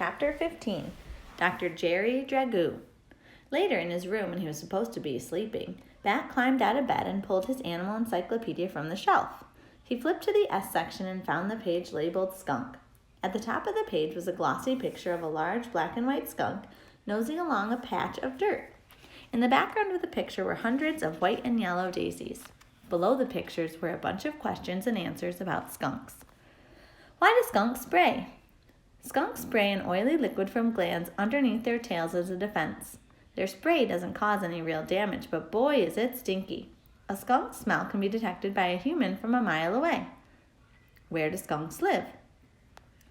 Chapter 15, Dr. Jerry Dragoo. Later in his room, when he was supposed to be sleeping, Bat climbed out of bed and pulled his animal encyclopedia from the shelf. He flipped to the S section and found the page labeled Skunk. At the top of the page was a glossy picture of a large black and white skunk nosing along a patch of dirt. In the background of the picture were hundreds of white and yellow daisies. Below the pictures were a bunch of questions and answers about skunks. Why do skunks spray? Skunks spray an oily liquid from glands underneath their tails as a defense. Their spray doesn't cause any real damage, but boy is it stinky. A skunk's smell can be detected by a human from a mile away. Where do skunks live?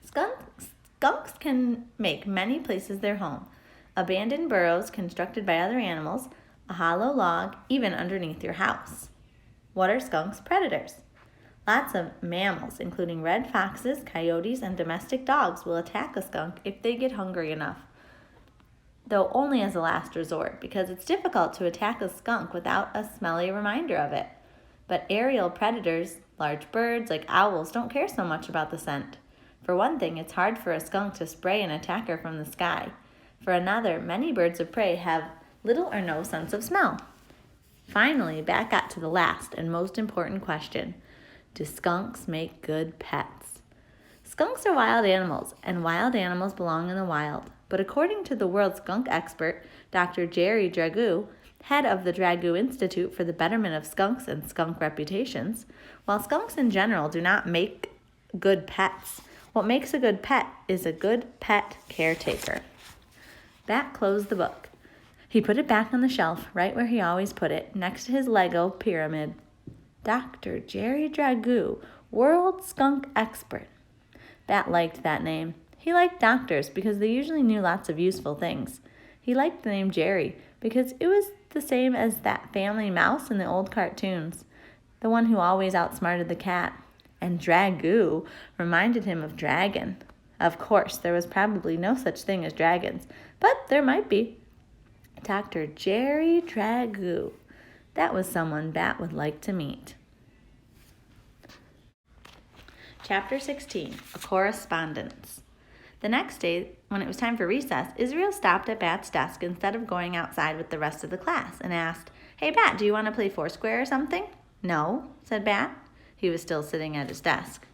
Skunks can make many places their home. Abandoned burrows constructed by other animals, a hollow log, even underneath your house. What are skunks' predators? Lots of mammals, including red foxes, coyotes, and domestic dogs, will attack a skunk if they get hungry enough, though only as a last resort, because it's difficult to attack a skunk without a smelly reminder of it. But aerial predators, large birds like owls, don't care so much about the scent. For one thing, it's hard for a skunk to spray an attacker from the sky. For another, many birds of prey have little or no sense of smell. Finally, Bat got to the last and most important question. Do skunks make good pets? Skunks are wild animals, and wild animals belong in the wild. But according to the world skunk expert, Dr. Jerry Dragoo, head of the Dragoo Institute for the Betterment of Skunks and Skunk Reputations, while skunks in general do not make good pets, what makes a good pet is a good pet caretaker. Bat closed the book. He put it back on the shelf, right where he always put it, next to his Lego pyramid. Dr. Jerry Dragoo, world skunk expert. Bat liked that name. He liked doctors because they usually knew lots of useful things. He liked the name Jerry because it was the same as that family mouse in the old cartoons, the one who always outsmarted the cat. And Dragoo reminded him of dragon. Of course, there was probably no such thing as dragons, but there might be. Dr. Jerry Dragoo. That was someone Bat would like to meet. Chapter 16, A Correspondence. The next day, when it was time for recess, Israel stopped at Bat's desk instead of going outside with the rest of the class and asked, "Hey, Bat, do you want to play Foursquare or something?" "No," said Bat. He was still sitting at his desk.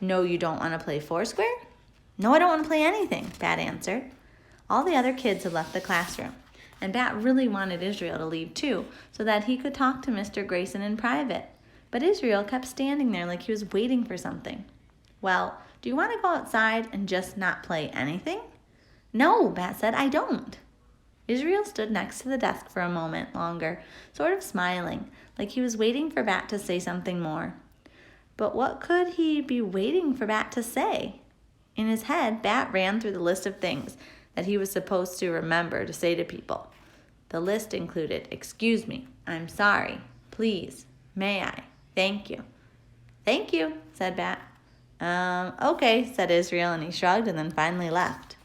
"No, you don't want to play Foursquare?" "No, I don't want to play anything," Bat answered. All the other kids had left the classroom, and Bat really wanted Israel to leave too, so that he could talk to Mr. Grayson in private. But Israel kept standing there like he was waiting for something. "Well, do you want to go outside and just not play anything?" "No," Bat said, "I don't." Israel stood next to the desk for a moment longer, sort of smiling, like he was waiting for Bat to say something more. But what could he be waiting for Bat to say? In his head, Bat ran through the list of things that he was supposed to remember to say to people. The list included, "Excuse me, I'm sorry, please, may I, thank you." "Thank you," said Bat. Okay, said Israel, and he shrugged and then finally left.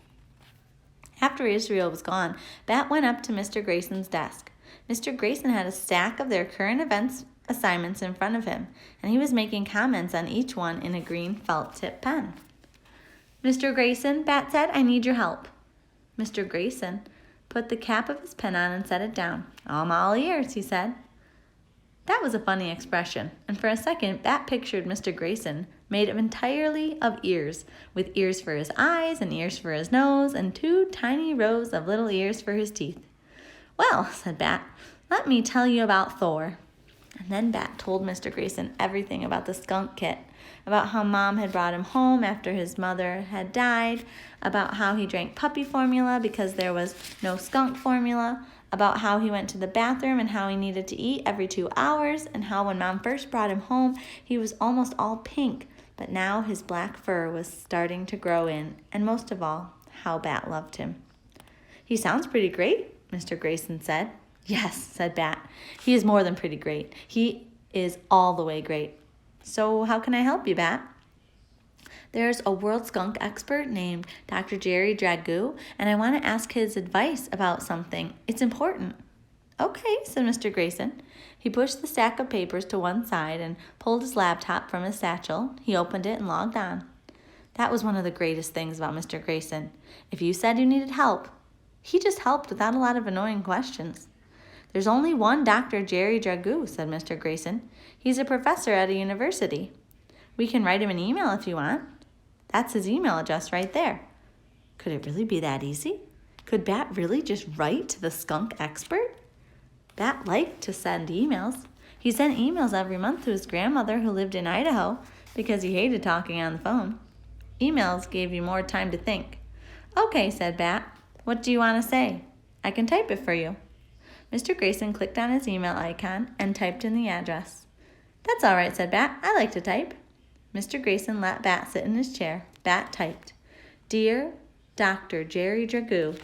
After Israel was gone, Bat went up to Mr. Grayson's desk. Mr. Grayson had a stack of their current events assignments in front of him, and he was making comments on each one in a green felt-tip pen. "Mr. Grayson," Bat said, "I need your help." Mr. Grayson put the cap of his pen on and set it down. "I'm all ears," he said. That was a funny expression, and for a second, Bat pictured Mr. Grayson made entirely of ears, with ears for his eyes and ears for his nose and 2 tiny rows of little ears for his teeth. "Well," said Bat, "let me tell you about Thor." And then Bat told Mr. Grayson everything about the skunk kit, about how Mom had brought him home after his mother had died, about how he drank puppy formula because there was no skunk formula, about how he went to the bathroom and how he needed to eat every 2 hours, and how when Mom first brought him home, he was almost all pink, but now his black fur was starting to grow in, and most of all, how Bat loved him. "He sounds pretty great," Mr. Grayson said. "Yes," said Bat. "He is more than pretty great. He is all the way great. So how can I help you, Bat?" "There's a world skunk expert named Dr. Jerry Dragoo, and I want to ask his advice about something. It's important." "Okay," said Mr. Grayson. He pushed the stack of papers to one side and pulled his laptop from his satchel. He opened it and logged on. That was one of the greatest things about Mr. Grayson. If you said you needed help, he just helped without a lot of annoying questions. There's only one Dr. Jerry Dragoo, said Mr. Grayson. He's a professor at a university. We can write him an email if you want. That's his email address right there. Could it really be that easy? Could Bat really just write to the skunk expert? Bat liked to send emails. He sent emails every month to his grandmother who lived in Idaho because he hated talking on the phone. Emails gave you more time to think. Okay, said Bat. What do you want to say? I can type it for you. Mr. Grayson clicked on his email icon and typed in the address. That's all right, said Bat. I like to type. Mr. Grayson let Bat sit in his chair. Bat typed, Dear Dr. Jerry Dragoo.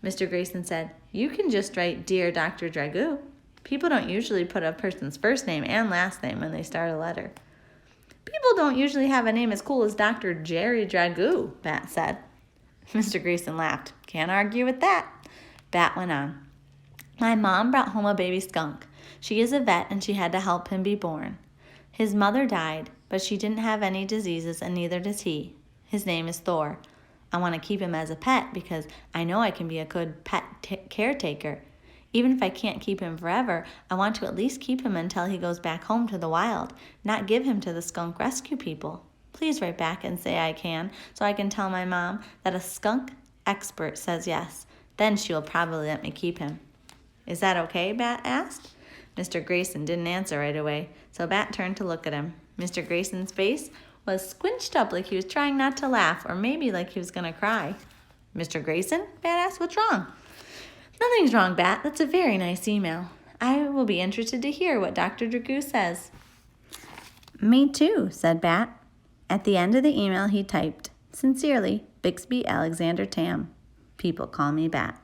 Mr. Grayson said, You can just write Dear Dr. Dragoo. People don't usually put a person's first name and last name when they start a letter. People don't usually have a name as cool as Dr. Jerry Dragoo, Bat said. Mr. Grayson laughed. Can't argue with that. Bat went on. My mom brought home a baby skunk. She is a vet and she had to help him be born. His mother died, but she didn't have any diseases and neither does he. His name is Thor. I want to keep him as a pet because I know I can be a good pet caretaker. Even if I can't keep him forever, I want to at least keep him until he goes back home to the wild, not give him to the skunk rescue people. Please write back and say I can, so I can tell my mom that a skunk expert says yes. Then she will probably let me keep him. Is that okay? Bat asked. Mr. Grayson didn't answer right away, so Bat turned to look at him. Mr. Grayson's face was squinched up like he was trying not to laugh, or maybe like he was going to cry. Mr. Grayson? Bat asked. What's wrong? Nothing's wrong, Bat. That's a very nice email. I will be interested to hear what Dr. Dragoo says. Me too, said Bat. At the end of the email he typed, Sincerely, Bixby Alexander Tam. People call me Bat.